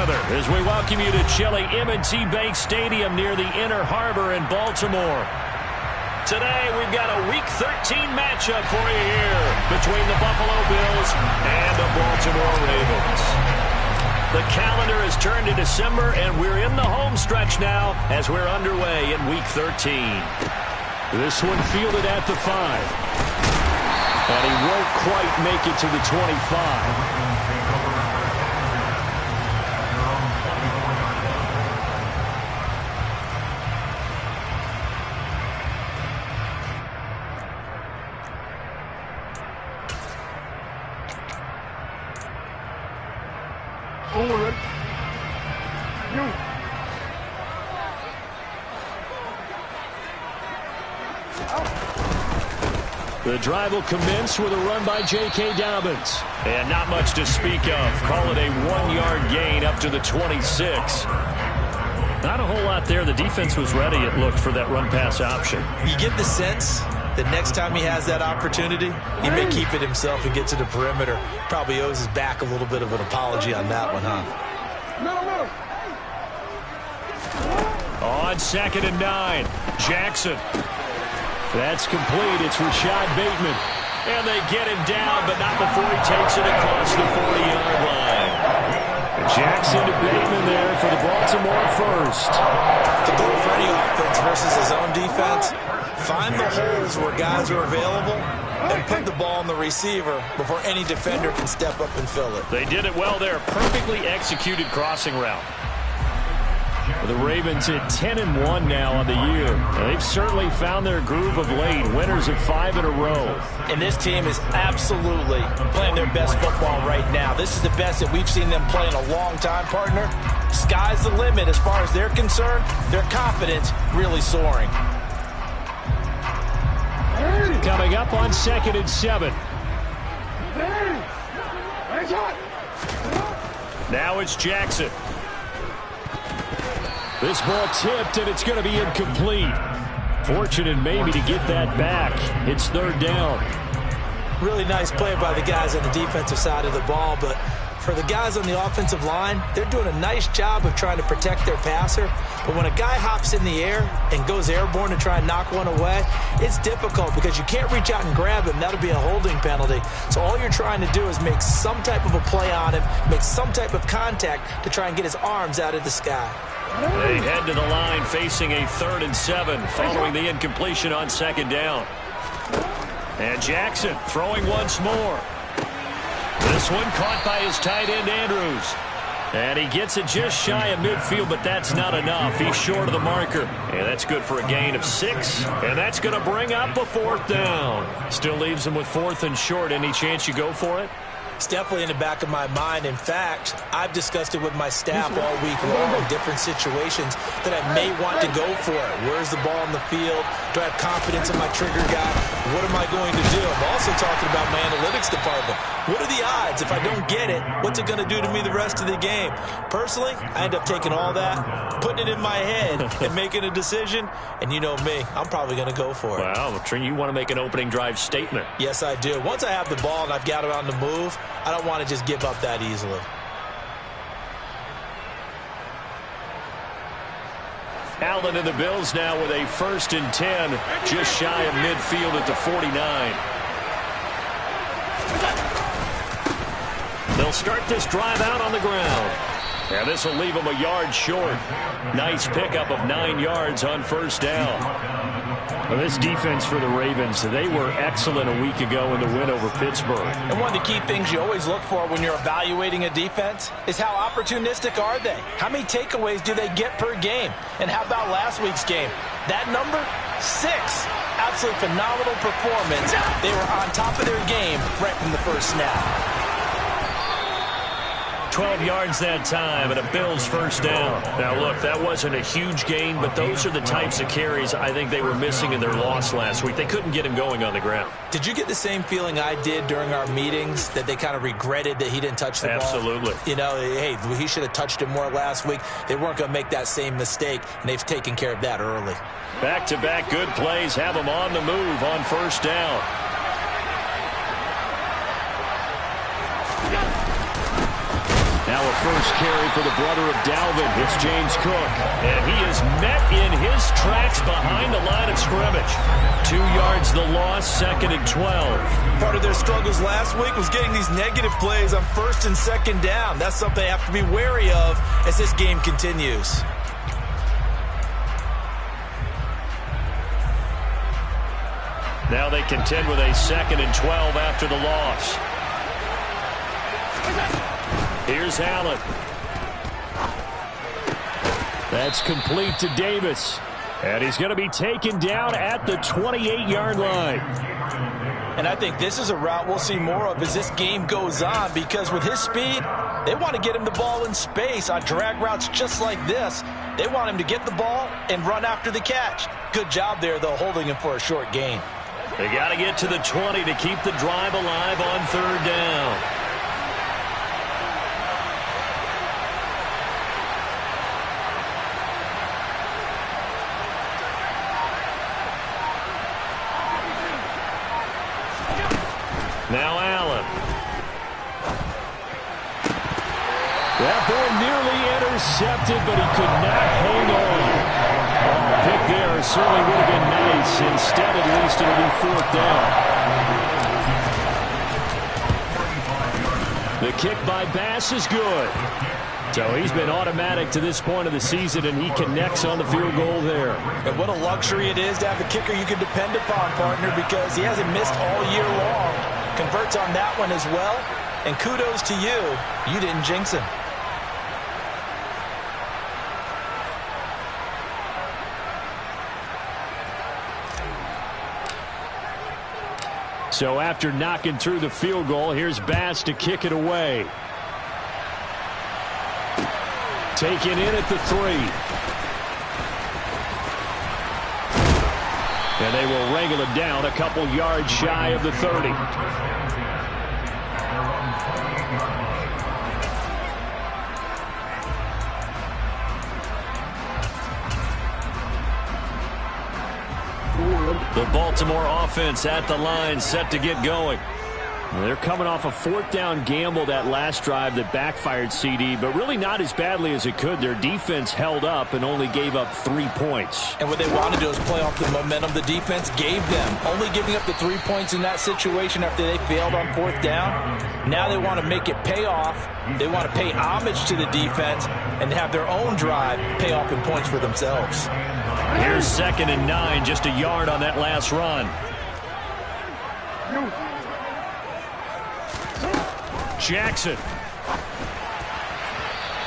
weather as we welcome you to chilly M&T Bank Stadium near the Inner Harbor in Baltimore. Today, we've got a Week 13 matchup for you here between the Buffalo Bills and the Baltimore Ravens. The calendar has turned to December, and we're in the home stretch now as we're underway in Week 13. This one fielded at the 5. And he won't quite make it to the 25. The drive will commence with a run by J.K. Dobbins. And not much to speak of. Call it a 1-yard gain up to the 26. Not a whole lot there. The defense was ready, it looked, for that run-pass option. You get the sense that next time he has that opportunity, he may keep it himself and get to the perimeter. Probably owes his back a little bit of an apology on that one, huh? On 2nd and 9, Jackson. That's complete. It's Rashad Bateman. And they get him down, but not before he takes it across the 40-yard line. Jackson to Bateman there for the Baltimore first. The goal for any offense versus his own defense, find the holes where guys are available and put the ball on the receiver before any defender can step up and fill it. They did it well there. Perfectly executed crossing route. The Ravens at 10-1 now on the year. They've certainly found their groove of late. Winners of 5 in a row. And this team is absolutely playing their best football right now. This is the best that we've seen them play in a long time, partner. Sky's the limit as far as they're concerned. Their confidence really soaring. Coming up on 2nd and 7. Now it's Jackson. This ball tipped, and it's going to be incomplete. Fortunate maybe to get that back. It's 3rd down. Really nice play by the guys on the defensive side of the ball, but for the guys on the offensive line, they're doing a nice job of trying to protect their passer. But when a guy hops in the air and goes airborne to try and knock one away, it's difficult because you can't reach out and grab him. That'll be a holding penalty. So all you're trying to do is make some type of a play on him, make some type of contact to try and get his arms out of the sky. They head to the line facing a 3rd and 7 following the incompletion on 2nd down. And Jackson throwing once more. This one caught by his tight end, Andrews. And he gets it just shy of midfield, but that's not enough. He's short of the marker. And that's good for a gain of 6. And that's going to bring up a 4th down. Still leaves him with 4th and short. Any chance you go for it? It's definitely in the back of my mind. In fact, I've discussed it with my staff all week long in different situations that I may want to go for it. Where's the ball on the field? Do I have confidence in my trigger guy? What am I going to do? I'm also talking about my analytics department. What are the odds? If I don't get it, what's it going to do to me the rest of the game? Personally, I end up taking all that, putting it in my head, and making a decision. And you know me, I'm probably going to go for it. Wow, you want to make an opening drive statement. Yes, I do. Once I have the ball and I've got it on the move, I don't want to just give up that easily. Allen and the Bills now with a 1st and 10, just shy of midfield at the 49. They'll start this drive out on the ground. And this will leave them a yard short. Nice pickup of 9 yards on 1st down. Well, this defense for the Ravens, they were excellent a week ago in the win over Pittsburgh. And one of the key things you always look for when you're evaluating a defense is how opportunistic are they? How many takeaways do they get per game? And how about last week's game? That number? 6. Absolutely phenomenal performance. They were on top of their game right from the first snap. 12 yards that time and a Bills 1st down. Now, look, that wasn't a huge gain, but those are the types of carries I think they were missing in their loss last week. They couldn't get him going on the ground. Did you get the same feeling I did during our meetings, that they kind of regretted that he didn't touch the ball? Absolutely. You know, hey, he should have touched it more last week. They weren't going to make that same mistake, and they've taken care of that early. Back-to-back good plays have them on the move on 1st down. Now a the first carry for the brother of Dalvin. It's James Cook. And he is met in his tracks behind the line of scrimmage. 2 yards the loss, 2nd and 12. Part of their struggles last week was getting these negative plays on 1st and 2nd down. That's something they have to be wary of as this game continues. Now they contend with a 2nd and 12 after the loss. Here's Allen. That's complete to Davis. And he's going to be taken down at the 28-yard line. And I think this is a route we'll see more of as this game goes on, because with his speed, they want to get him the ball in space on drag routes just like this. They want him to get the ball and run after the catch. Good job there, though, holding him for a short gain. They got to get to the 20 to keep the drive alive on 3rd down. Now Allen. That ball nearly intercepted, but he could not hang on. Pick there certainly would have been nice. Instead, at least it'll be 4th down. The kick by Bass is good. So he's been automatic to this point of the season, and he connects on the field goal there. And what a luxury it is to have a kicker you can depend upon, partner, because he hasn't missed all year long. Converts on that one as well. And kudos to you. You didn't jinx him. So after knocking through the field goal, here's Bass to kick it away. Taken in at the 3. And they will wrangle him down a couple yards shy of the 30. The Baltimore offense at the line, set to get going. They're coming off a 4th down gamble that last drive that backfired, CD, but really not as badly as it could. Their defense held up and only gave up 3 points. And what they want to do is play off the momentum the defense gave them. Only giving up the 3 points in that situation after they failed on 4th down. Now they want to make it pay off. They want to pay homage to the defense and have their own drive pay off in points for themselves. Here's 2nd and 9, just a yard on that last run. Jackson.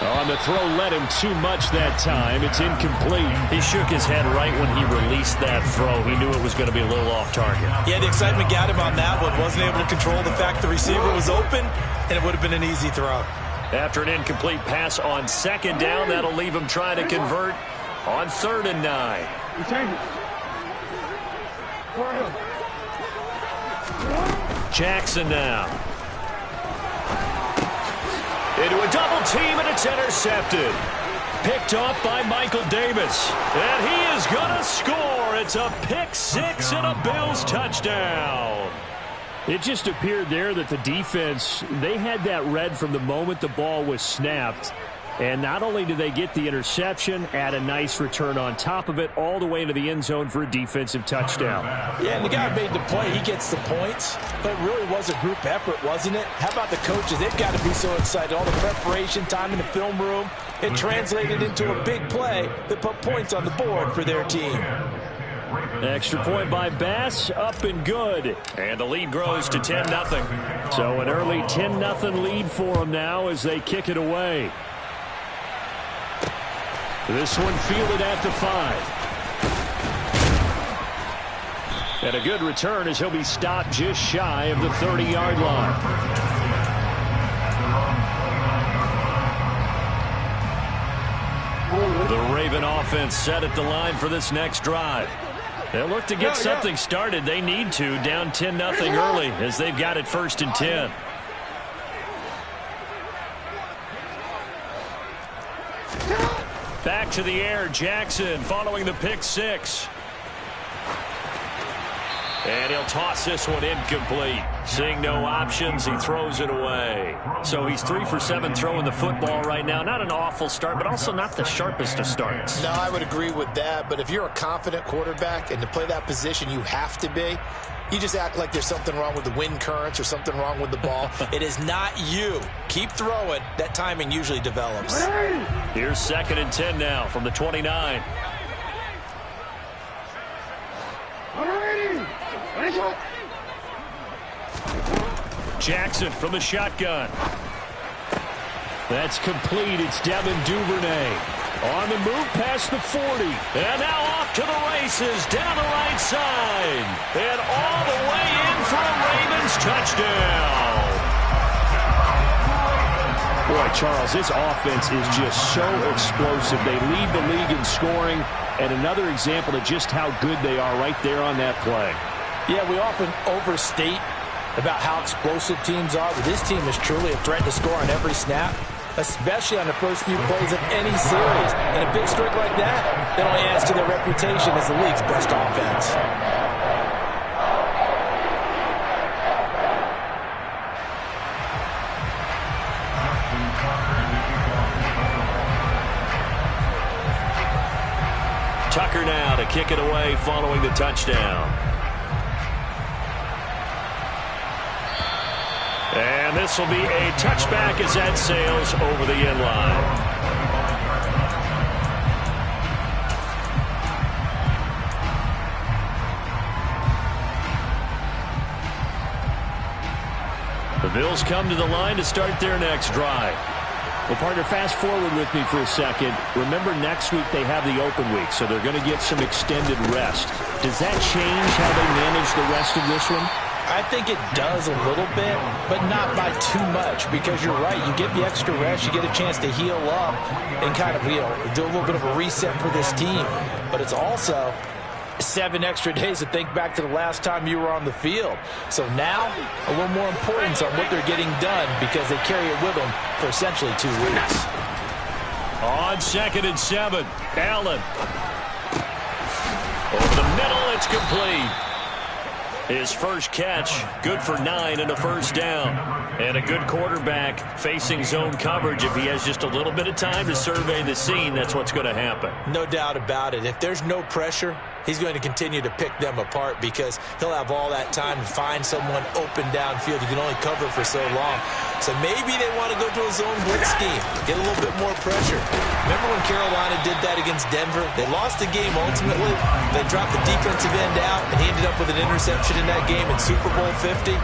On the throw, led him too much that time. It's incomplete. He shook his head right when he released that throw. He knew it was going to be a little off target. Yeah, the excitement got him on that one. Wasn't able to control the fact the receiver was open, and it would have been an easy throw. After an incomplete pass on 2nd down, that'll leave him trying to convert on 3rd and 9. Jackson now. Into a double team, and it's intercepted. Picked off by Michael Davis. And he is going to score. It's a pick 6 and a Bills touchdown. It just appeared there that the defense, they had that read from the moment the ball was snapped. And not only did they get the interception, add a nice return on top of it, all the way into the end zone for a defensive touchdown. Yeah, and the guy made the play. He gets the points. But it really was a group effort, wasn't it? How about the coaches? They've got to be so excited. All the preparation time in the film room. It translated into a big play that put points on the board for their team. Extra point by Bass, up and good. And the lead grows to 10-0. So an early 10-0 lead for them now as they kick it away. This one fielded at the 5. And a good return as he'll be stopped just shy of the 30-yard line. The Raven offense set at the line for this next drive. They'll look to get something started. They need to, down 10-0 early as they've got it 1st and 10. Back to the air, Jackson following the pick 6. And he'll toss this one incomplete. Seeing no options, he throws it away. So he's 3 for 7 throwing the football right now. Not an awful start, but also not the sharpest of starts. No, I would agree with that. But if you're a confident quarterback and to play that position you have to be, you just act like there's something wrong with the wind currents or something wrong with the ball. It is not you. Keep throwing. That timing usually develops. Here's 2nd and 10 now from the 29. Jackson from the shotgun. That's complete. It's Devin Duvernay. On the move past the 40. And now off to the races down the right side. And all the way in for a Ravens touchdown. Boy, Charles, this offense is just so explosive. They lead the league in scoring. And another example of just how good they are right there on that play. Yeah, we often overstate about how explosive teams are, but this team is truly a threat to score on every snap, especially on the first few plays of any series. And a big streak like that, it only adds to their reputation as the league's best offense. Tucker now to kick it away following the touchdown. And this will be a touchback as that sails over the end line. The Bills come to the line to start their next drive. Well, partner, fast forward with me for a second. Remember, next week they have the open week, so they're going to get some extended rest. Does that change how they manage the rest of this one? I think it does a little bit, but not by too much, because you're right. You get the extra rest, you get a chance to heal up and kind of, do a little bit of a reset for this team. But it's also 7 extra days to think back to the last time you were on the field. So now, a little more importance on what they're getting done because they carry it with them for essentially 2 weeks. On 2nd and 7, Allen. Over the middle, it's complete. His first catch, good for 9 and a first down. And a good quarterback facing zone coverage. If he has just a little bit of time to survey the scene, that's what's going to happen. No doubt about it. If there's no pressure, he's going to continue to pick them apart because he'll have all that time to find someone open downfield. You can only cover for so long. So maybe they want to go to a zone blitz scheme, get a little bit more pressure. Remember when Carolina did that against Denver? They lost the game ultimately. They dropped the defensive end out, and he ended up with an interception in that game in Super Bowl 50.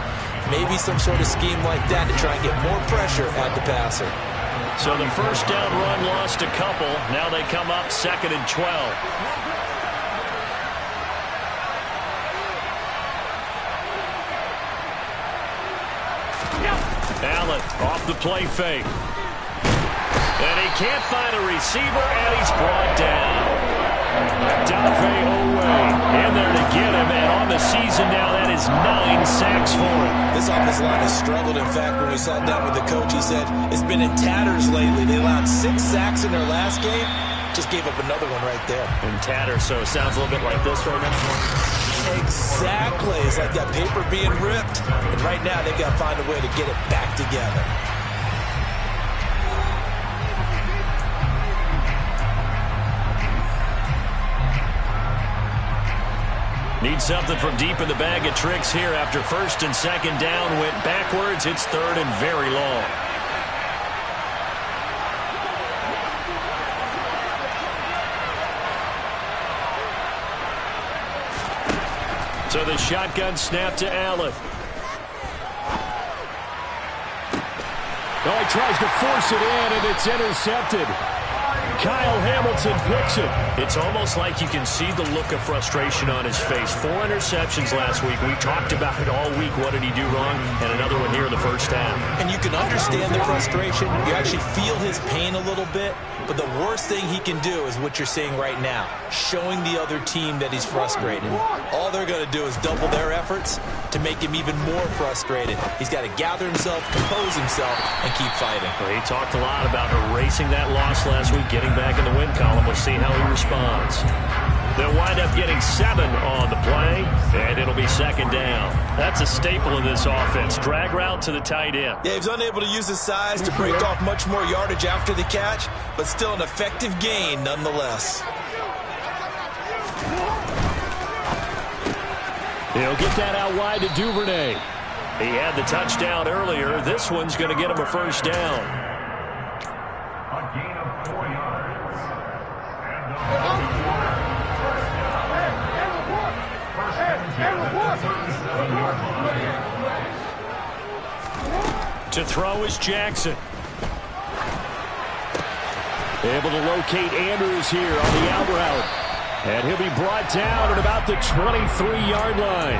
Maybe some sort of scheme like that to try and get more pressure at the passer. So the first down run lost a couple. Now they come up 2nd and 12. Allen off the play fake. And he can't find a receiver, and he's brought down. Dafe Oweh in there to get him, and on the season now, that is 9 sacks for him. This offensive line has struggled. In fact, when we sat down with the coach, he said it's been in tatters lately. They allowed 6 sacks in their last game. Just gave up another one right there. In tatters, so it sounds a little bit like this right now. Exactly. It's like that paper being ripped. And right now, they've got to find a way to get it back together. Need something from deep in the bag of tricks here after 1st and 2nd down. Went backwards. It's 3rd and very long. So the shotgun snap to Allen. Oh, he tries to force it in, and it's intercepted. Kyle Hamilton picks it. It's almost like you can see the look of frustration on his face. 4 interceptions last week. We talked about it all week. What did he do wrong? And another one here in the first half. And you can understand the frustration. You actually feel his pain a little bit. But the worst thing he can do is what you're seeing right now, showing the other team that he's frustrated. All they're going to do is double their efforts to make him even more frustrated. He's got to gather himself, compose himself, and keep fighting. Well, he talked a lot about erasing that loss last week, getting back in the win column. We'll see how he responds. They'll wind up getting 7 on the play, and it'll be second down. That's a staple of this offense. Drag route to the tight end. Yeah, he's unable to use his size to break off much more yardage after the catch, but still an effective gain nonetheless. He'll get that out wide to Duvernay. He had the touchdown earlier. This one's going to get him a first down. A gain of 4 yards. To throw is Jackson. Able to locate Andrews here on the out route. And he'll be brought down at about the 23-yard line.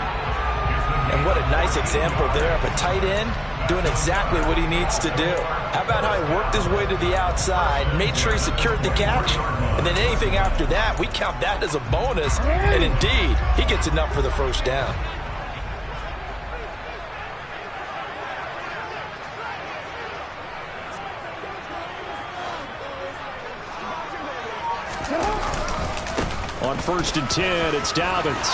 And what a nice example there of a tight end doing exactly what he needs to do. How about how he worked his way to the outside, made sure he secured the catch, and then anything after that, we count that as a bonus. And indeed, he gets enough for the first down. On 1st and 10, it's Dobbins.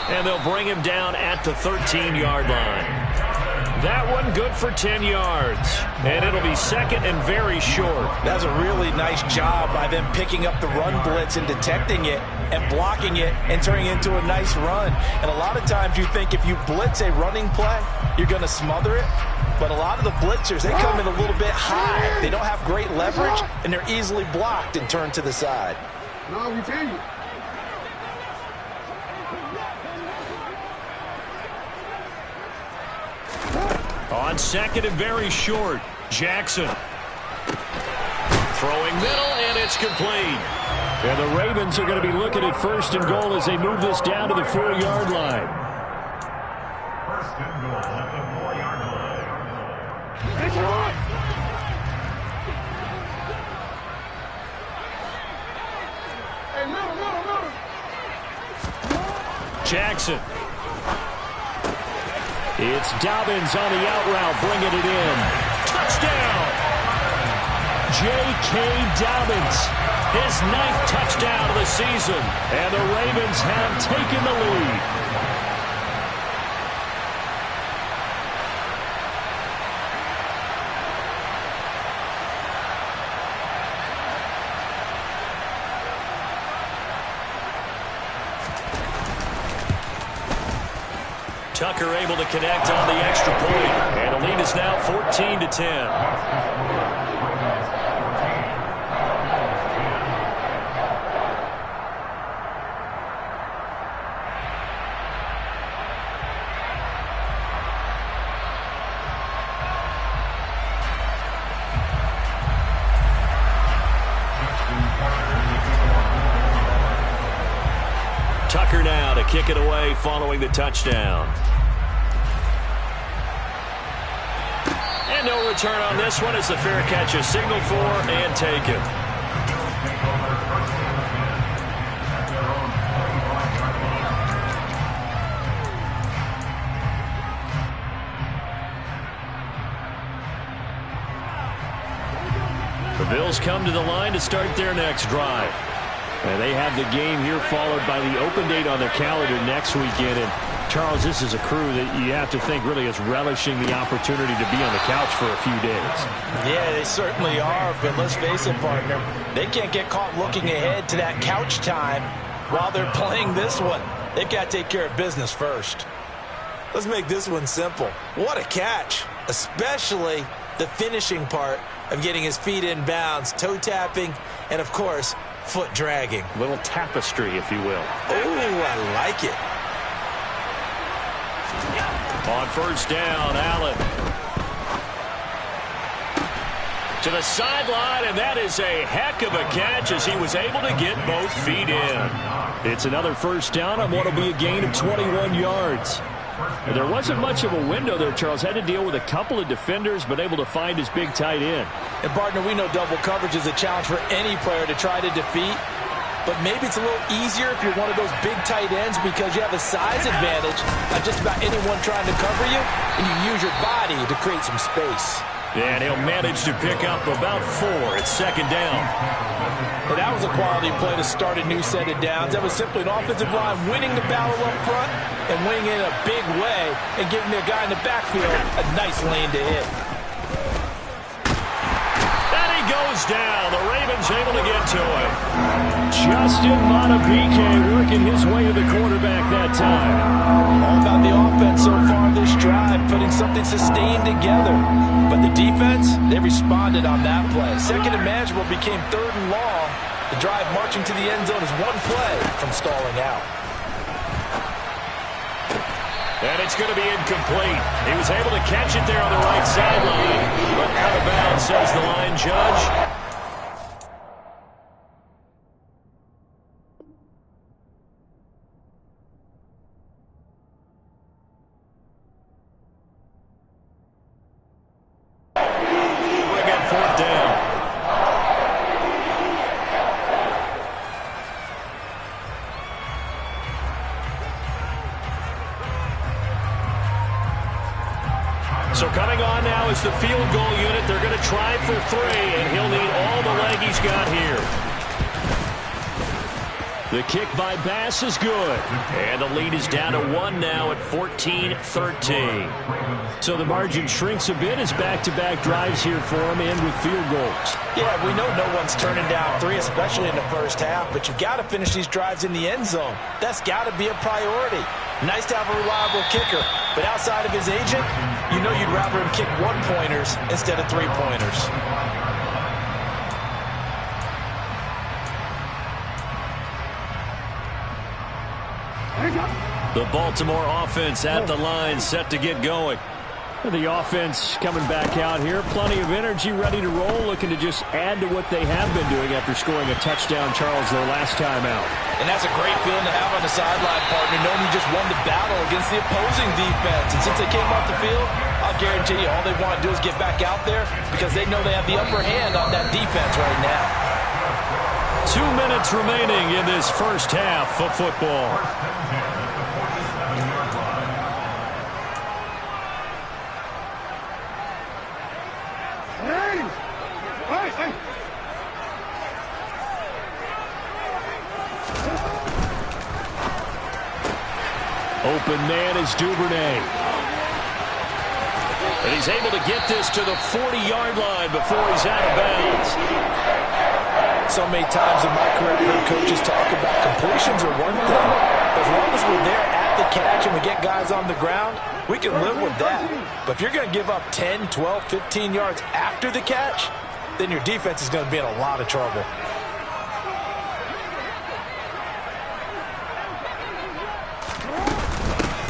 And they'll bring him down at the 13-yard line. That one good for 10 yards. And it'll be second and very short. That's a really nice job by them picking up the run blitz and detecting it and blocking it and turning it into a nice run. And a lot of times you think if you blitz a running play, you're going to smother it. But a lot of the blitzers, they come in a little bit high. They don't have great leverage, and they're easily blocked and turned to the side. No, we tell you. On second and very short, Jackson. Throwing middle, and it's complete. And the Ravens are going to be looking at 1st and goal as they move this down to the 4-yard line. 1st and goal at the 4-yard line. Hey, middle. Jackson. It's Dobbins on the out route, bringing it in. Touchdown! J.K. Dobbins, his 9th touchdown of the season. And the Ravens have taken the lead. Tucker able to connect on the extra point. And the lead is now 14-10. Tucker now to kick it away following the touchdown. And no return on this one as the fair catch is signaled for and taken. The Bills come to the line to start their next drive. And they have the game here followed by the open date on their calendar next weekend. And Charles, this is a crew that you have to think really is relishing the opportunity to be on the couch for a few days. Yeah, they certainly are, but let's face it, partner, they can't get caught looking ahead to that couch time while they're playing this one. They've got to take care of business first. Let's make this one simple. What a catch, especially the finishing part of getting his feet in bounds, toe tapping, and of course, foot dragging. Little tapestry, if you will. Oh, I like it. On first down, Allen. To the sideline, and that is a heck of a catch as he was able to get both feet in. It's another first down on what will be a gain of 21 yards. And there wasn't much of a window there, Charles. Had to deal with a couple of defenders, but able to find his big tight end. And, partner, we know double coverage is a challenge for any player to try to defeat. But maybe it's a little easier if you're one of those big tight ends because you have a size advantage on just about anyone trying to cover you, and you use your body to create some space. And he'll manage to pick up about 4. It's second down. And that was a quality play to start a new set of downs. That was simply an offensive line winning the battle up front and winning it in a big way and giving their guy in the backfield a nice lane to hit. And he goes down. The Ravens able to get to him. Justin Madubuike working his way to the quarterback that time. All about the offense so far this drive, putting something sustained together. But the defense, they responded on that play. Second and manageable became third and long. The drive marching to the end zone is one play from stalling out. And it's going to be incomplete. He was able to catch it there on the right sideline, but out of bounds, says the line judge. So coming on now is the field goal unit. They're going to try for 3, and he'll need all the leg he's got here. The kick by Bass is good. And the lead is down to 1 now at 14-13. So the margin shrinks a bit as back-to-back drives here for him and with field goals. Yeah, we know no one's turning down 3, especially in the first half, but you've got to finish these drives in the end zone. That's got to be a priority. Nice to have a reliable kicker, but outside of his agent, you know you'd rather him kick 1-pointers instead of 3-pointers. The Baltimore offense at the line, set to get going. The offense coming back out here. Plenty of energy, ready to roll, looking to just add to what they have been doing after scoring a touchdown, Charles, their last time out. And that's a great feeling to have on the sideline, partner, knowing you just won the battle against the opposing defense. And since they came off the field, I'll guarantee you all they want to do is get back out there because they know they have the upper hand on that defense right now. 2 minutes remaining in this first half of football. Open man is Duvernay. And he's able to get this to the 40-yard line before he's out of bounds. So many times in my career, I've heard coaches talk about completions are one thing. As long as we're there at the catch and we get guys on the ground, we can live with that. But if you're going to give up 10, 12, 15 yards after the catch, then your defense is going to be in a lot of trouble.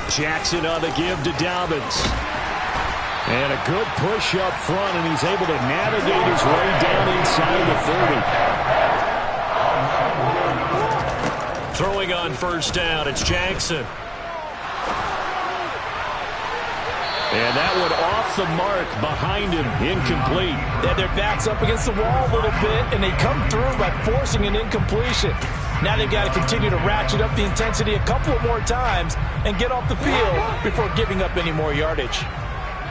Jackson on the give to Dobbins. And a good push up front, and he's able to navigate his way down inside the 30. Throwing on first down, it's Jackson. And that one off the mark behind him, incomplete. They had their backs up against the wall a little bit, and they come through by forcing an incompletion. Now they've got to continue to ratchet up the intensity a couple of more times and get off the field before giving up any more yardage.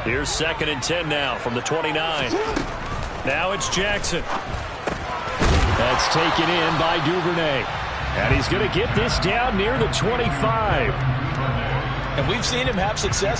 Here's 2nd and 10 now from the 29. Now it's Jackson. That's taken in by Duvernay. And he's going to get this down near the 25. And we've seen him have success